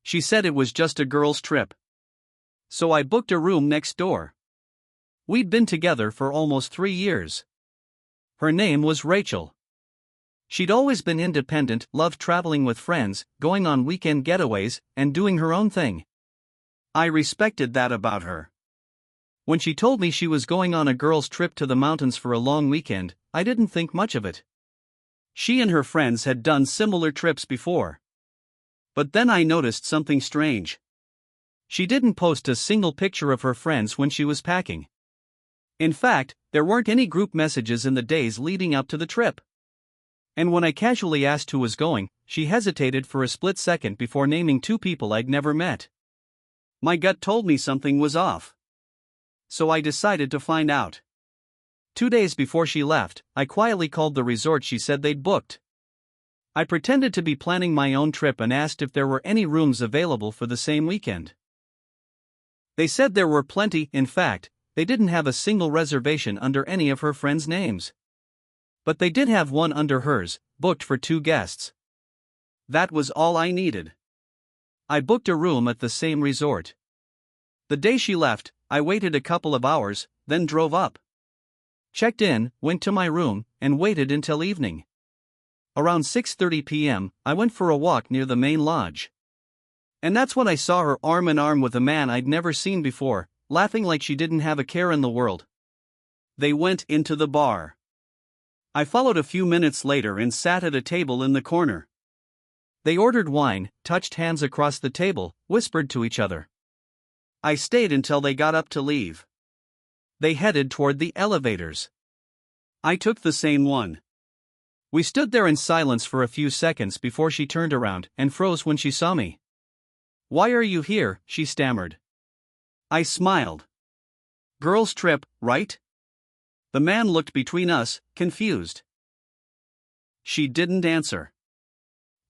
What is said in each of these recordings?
She said it was just a girls' trip. So I booked a room next door. We'd been together for almost 3 years. Her name was Rachel. She'd always been independent, loved traveling with friends, going on weekend getaways, and doing her own thing. I respected that about her. When she told me she was going on a girls' trip to the mountains for a long weekend, I didn't think much of it. She and her friends had done similar trips before. But then I noticed something strange. She didn't post a single picture of her friends when she was packing. In fact, there weren't any group messages in the days leading up to the trip. And when I casually asked who was going, she hesitated for a split second before naming 2 people I'd never met. My gut told me something was off. So I decided to find out. 2 days before she left, I quietly called the resort she said they'd booked. I pretended to be planning my own trip and asked if there were any rooms available for the same weekend. They said there were plenty. In fact, they didn't have a single reservation under any of her friends' names. But they did have one under hers, booked for 2 guests. That was all I needed. I booked a room at the same resort. The day she left, I waited a couple of hours, then drove up. Checked in, went to my room, and waited until evening. Around 6:30 p.m., I went for a walk near the main lodge. And that's when I saw her arm in arm with a man I'd never seen before, laughing like she didn't have a care in the world. They went into the bar. I followed a few minutes later and sat at a table in the corner. They ordered wine, touched hands across the table, whispered to each other. I stayed until they got up to leave. They headed toward the elevators. I took the same one. We stood there in silence for a few seconds before she turned around and froze when she saw me. "Why are you here?" she stammered. I smiled. "Girls' trip, right?" The man looked between us, confused. She didn't answer.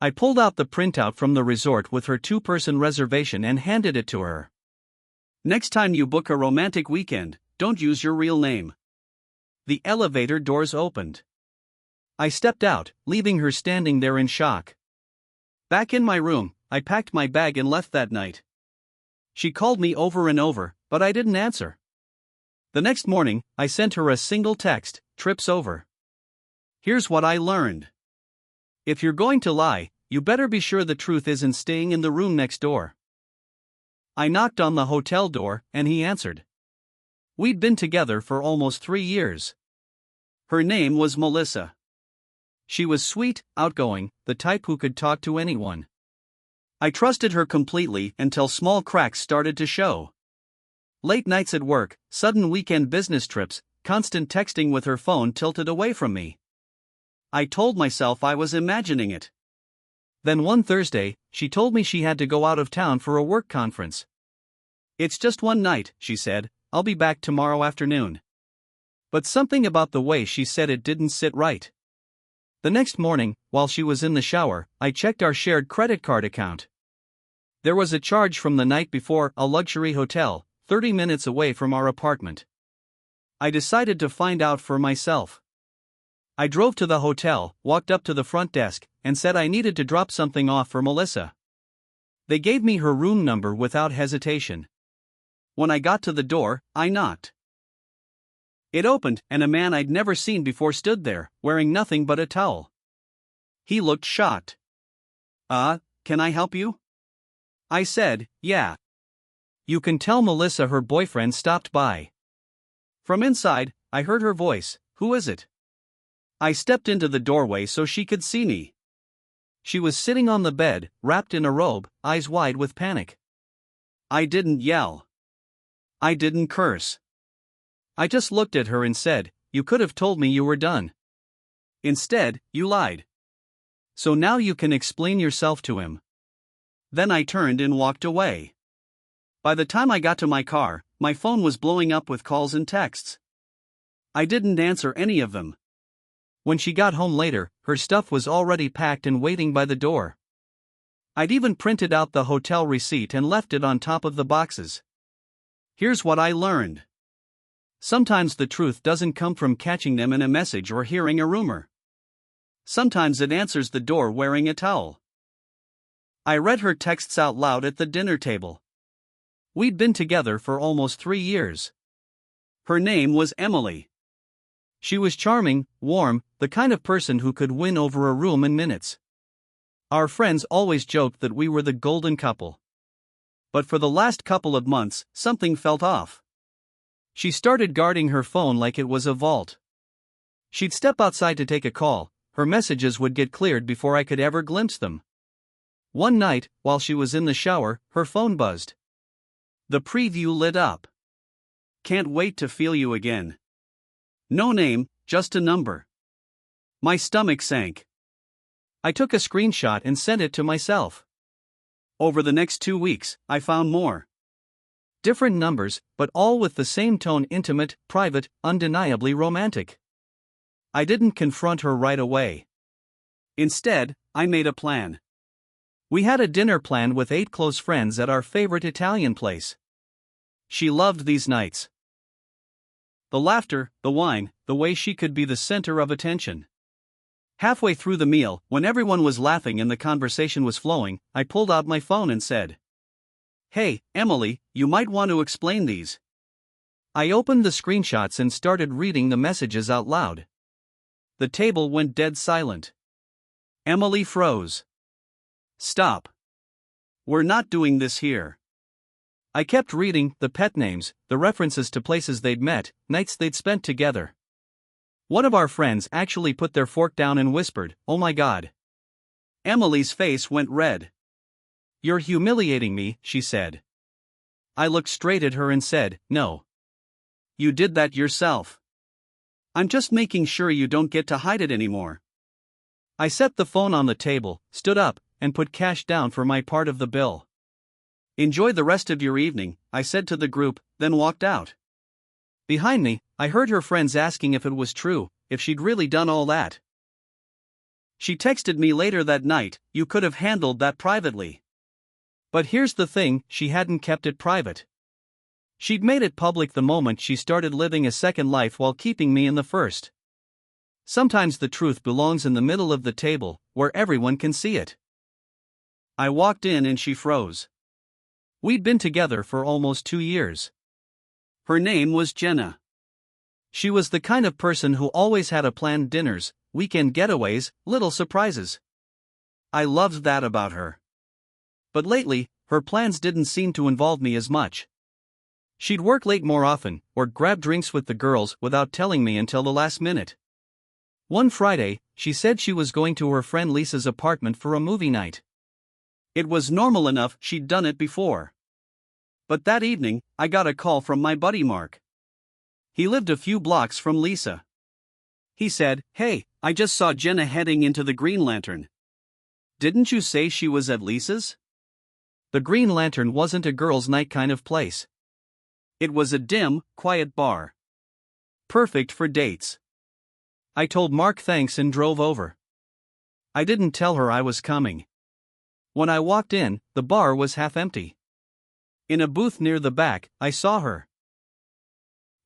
I pulled out the printout from the resort with her 2-person reservation and handed it to her. "Next time you book a romantic weekend, don't use your real name." The elevator doors opened. I stepped out, leaving her standing there in shock. Back in my room, I packed my bag and left that night. She called me over and over, but I didn't answer. The next morning, I sent her a single text, "Trip's over." Here's what I learned. If you're going to lie, you better be sure the truth isn't staying in the room next door. I knocked on the hotel door, and he answered. We'd been together for almost 3 years. Her name was Melissa. She was sweet, outgoing, the type who could talk to anyone. I trusted her completely until small cracks started to show. Late nights at work, sudden weekend business trips, constant texting with her phone tilted away from me. I told myself I was imagining it. Then one Thursday, she told me she had to go out of town for a work conference. "It's just one night," she said, "I'll be back tomorrow afternoon." But something about the way she said it didn't sit right. The next morning, while she was in the shower, I checked our shared credit card account. There was a charge from the night before, a luxury hotel, 30 minutes away from our apartment. I decided to find out for myself. I drove to the hotel, walked up to the front desk, and said I needed to drop something off for Melissa. They gave me her room number without hesitation. When I got to the door, I knocked. It opened, and a man I'd never seen before stood there, wearing nothing but a towel. He looked shocked. Can I help you?" I said, "Yeah." "You can tell Melissa her boyfriend stopped by." From inside, I heard her voice, "Who is it?" I stepped into the doorway so she could see me. She was sitting on the bed, wrapped in a robe, eyes wide with panic. I didn't yell. I didn't curse. I just looked at her and said, "You could have told me you were done. Instead, you lied. So now you can explain yourself to him." Then I turned and walked away. By the time I got to my car, my phone was blowing up with calls and texts. I didn't answer any of them. When she got home later, her stuff was already packed and waiting by the door. I'd even printed out the hotel receipt and left it on top of the boxes. Here's what I learned. Sometimes the truth doesn't come from catching them in a message or hearing a rumor. Sometimes it answers the door wearing a towel. I read her texts out loud at the dinner table. We'd been together for almost 3 years. Her name was Emily. She was charming, warm, the kind of person who could win over a room in minutes. Our friends always joked that we were the golden couple. But for the last couple of months, something felt off. She started guarding her phone like it was a vault. She'd step outside to take a call, her messages would get cleared before I could ever glimpse them. One night, while she was in the shower, her phone buzzed. The preview lit up. Can't wait to feel you again. No name, just a number. My stomach sank. I took a screenshot and sent it to myself. Over the next 2 weeks, I found more. Different numbers, but all with the same tone: intimate, private, undeniably romantic. I didn't confront her right away. Instead, I made a plan. We had a dinner planned with 8 close friends at our favorite Italian place. She loved these nights. The laughter, the wine, the way she could be the center of attention. Halfway through the meal, when everyone was laughing and the conversation was flowing, I pulled out my phone and said, "Hey, Emily, you might want to explain these." I opened the screenshots and started reading the messages out loud. The table went dead silent. Emily froze. "Stop. We're not doing this here." I kept reading the pet names, the references to places they'd met, nights they'd spent together. One of our friends actually put their fork down and whispered, "Oh my God." Emily's face went red. "You're humiliating me," she said. I looked straight at her and said, "No. You did that yourself. I'm just making sure you don't get to hide it anymore." I set the phone on the table, stood up, and put cash down for my part of the bill. "Enjoy the rest of your evening," I said to the group, then walked out. Behind me, I heard her friends asking if it was true, if she'd really done all that. She texted me later that night, "You could have handled that privately." But here's the thing, she hadn't kept it private. She'd made it public the moment she started living a second life while keeping me in the first. Sometimes the truth belongs in the middle of the table, where everyone can see it. I walked in and she froze. We'd been together for almost 2 years. Her name was Jenna. She was the kind of person who always had planned dinners, weekend getaways, little surprises. I loved that about her. But lately, her plans didn't seem to involve me as much. She'd work late more often, or grab drinks with the girls without telling me until the last minute. One Friday, she said she was going to her friend Lisa's apartment for a movie night. It was normal enough, she'd done it before. But that evening, I got a call from my buddy Mark. He lived a few blocks from Lisa. He said, "Hey, I just saw Jenna heading into the Green Lantern. Didn't you say she was at Lisa's?" The Green Lantern wasn't a girls' night kind of place. It was a dim, quiet bar. Perfect for dates. I told Mark thanks and drove over. I didn't tell her I was coming. When I walked in, the bar was half empty. In a booth near the back, I saw her.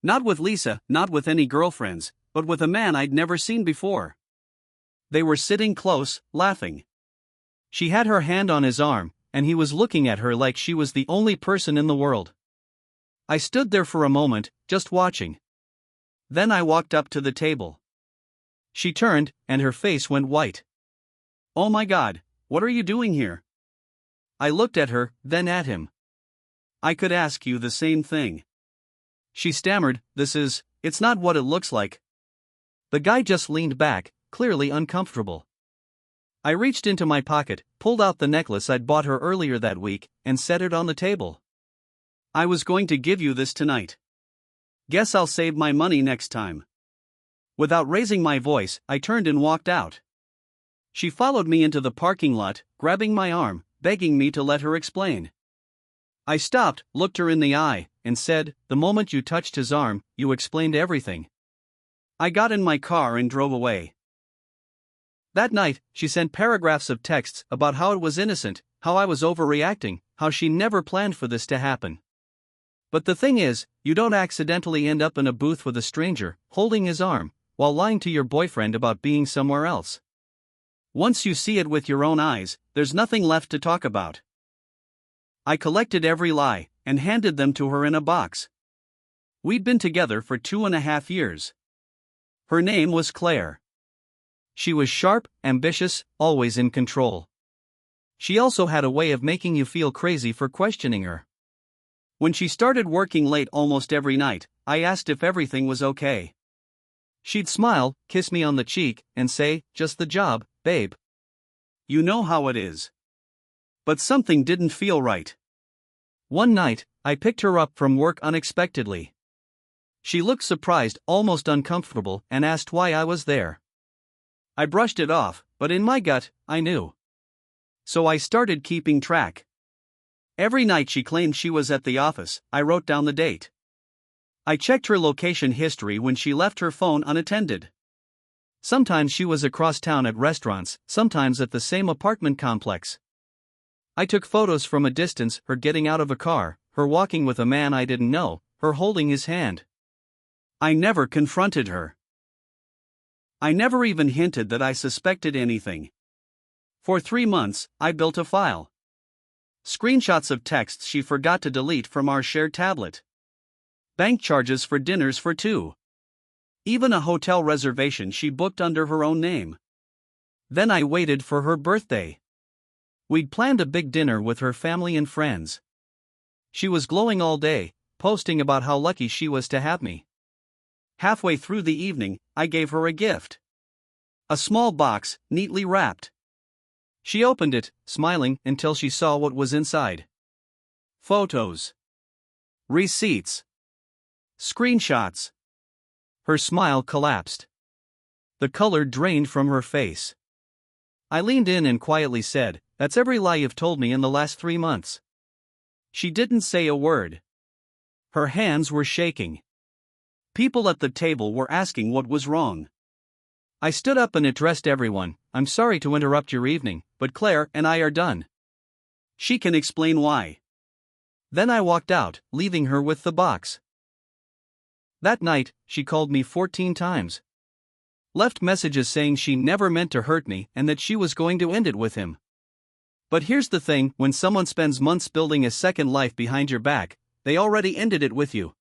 Not with Lisa, not with any girlfriends, but with a man I'd never seen before. They were sitting close, laughing. She had her hand on his arm, and he was looking at her like she was the only person in the world. I stood there for a moment, just watching. Then I walked up to the table. She turned, and her face went white. "Oh my God, what are you doing here?" I looked at her, then at him. "I could ask you the same thing." She stammered, "It's not what it looks like." The guy just leaned back, clearly uncomfortable. I reached into my pocket, pulled out the necklace I'd bought her earlier that week, and set it on the table. "I was going to give you this tonight. Guess I'll save my money next time." Without raising my voice, I turned and walked out. She followed me into the parking lot, grabbing my arm, begging me to let her explain. I stopped, looked her in the eye, and said, "The moment you touched his arm, you explained everything." I got in my car and drove away. That night, she sent paragraphs of texts about how it was innocent, how I was overreacting, how she never planned for this to happen. But the thing is, you don't accidentally end up in a booth with a stranger, holding his arm, while lying to your boyfriend about being somewhere else. Once you see it with your own eyes, there's nothing left to talk about. I collected every lie and handed them to her in a box. We'd been together for 2.5 years. Her name was Claire. She was sharp, ambitious, always in control. She also had a way of making you feel crazy for questioning her. When she started working late almost every night, I asked if everything was okay. She'd smile, kiss me on the cheek, and say, "Just the job, babe. You know how it is." But something didn't feel right. One night, I picked her up from work unexpectedly. She looked surprised, almost uncomfortable, and asked why I was there. I brushed it off, but in my gut, I knew. So I started keeping track. Every night she claimed she was at the office, I wrote down the date. I checked her location history when she left her phone unattended. Sometimes she was across town at restaurants, sometimes at the same apartment complex. I took photos from a distance, her getting out of a car, her walking with a man I didn't know, her holding his hand. I never confronted her. I never even hinted that I suspected anything. For 3 months, I built a file. Screenshots of texts she forgot to delete from our shared tablet. Bank charges for dinners for 2. Even a hotel reservation she booked under her own name. Then I waited for her birthday. We'd planned a big dinner with her family and friends. She was glowing all day, posting about how lucky she was to have me. Halfway through the evening, I gave her a gift. A small box, neatly wrapped. She opened it, smiling, until she saw what was inside. Photos. Receipts. Screenshots. Her smile collapsed. The color drained from her face. I leaned in and quietly said, "That's every lie you've told me in the last 3 months." She didn't say a word. Her hands were shaking. People at the table were asking what was wrong. I stood up and addressed everyone. "I'm sorry to interrupt your evening, but Claire and I are done. She can explain why." Then I walked out, leaving her with the box. That night, she called me 14 times. Left messages saying she never meant to hurt me and that she was going to end it with him. But here's the thing, when someone spends months building a second life behind your back, they already ended it with you.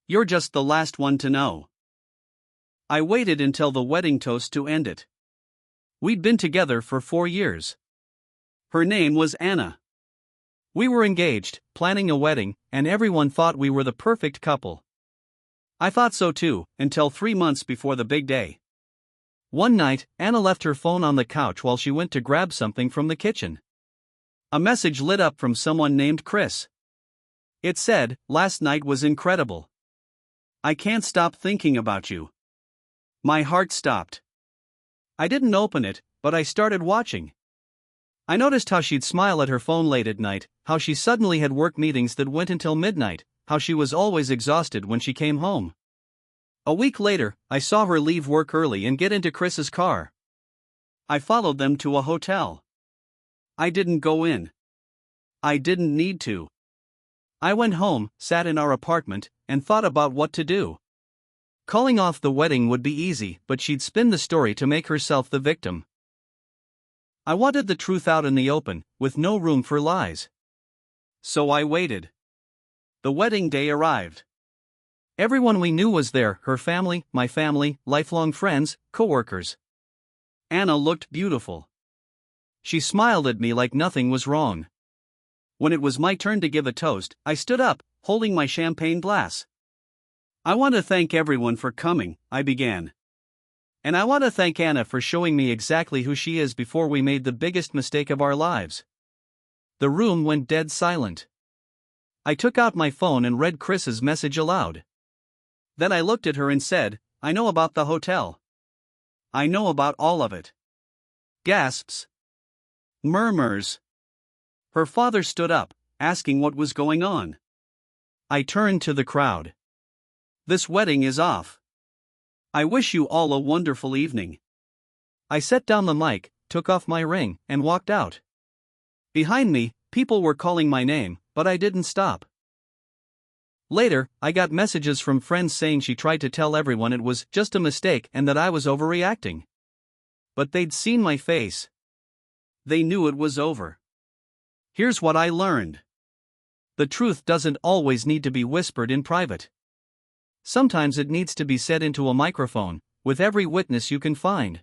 You're just the last one to know. I waited until the wedding toast to end it. We'd been together for 4 years. Her name was Anna. We were engaged, planning a wedding, and everyone thought we were the perfect couple. I thought so too, until 3 months before the big day. One night, Anna left her phone on the couch while she went to grab something from the kitchen. A message lit up from someone named Chris. It said, "Last night was incredible. I can't stop thinking about you." My heart stopped. I didn't open it, but I started watching. I noticed how she'd smile at her phone late at night, how she suddenly had work meetings that went until midnight, how she was always exhausted when she came home. A week later, I saw her leave work early and get into Chris's car. I followed them to a hotel. I didn't go in. I didn't need to. I went home, sat in our apartment, and thought about what to do. Calling off the wedding would be easy, but she'd spin the story to make herself the victim. I wanted the truth out in the open, with no room for lies. So I waited. The wedding day arrived. Everyone we knew was there, her family, my family, lifelong friends, coworkers. Anna looked beautiful. She smiled at me like nothing was wrong. When it was my turn to give a toast, I stood up, holding my champagne glass. "I want to thank everyone for coming," I began. "And I want to thank Anna for showing me exactly who she is before we made the biggest mistake of our lives." The room went dead silent. I took out my phone and read Chris's message aloud. Then I looked at her and said, "I know about the hotel. I know about all of it." Gasps. Murmurs. Her father stood up, asking what was going on. I turned to the crowd. "This wedding is off. I wish you all a wonderful evening." I set down the mic, took off my ring, and walked out. Behind me, people were calling my name, but I didn't stop. Later, I got messages from friends saying she tried to tell everyone it was just a mistake and that I was overreacting. But they'd seen my face. They knew it was over. Here's what I learned. The truth doesn't always need to be whispered in private. Sometimes it needs to be said into a microphone, with every witness you can find.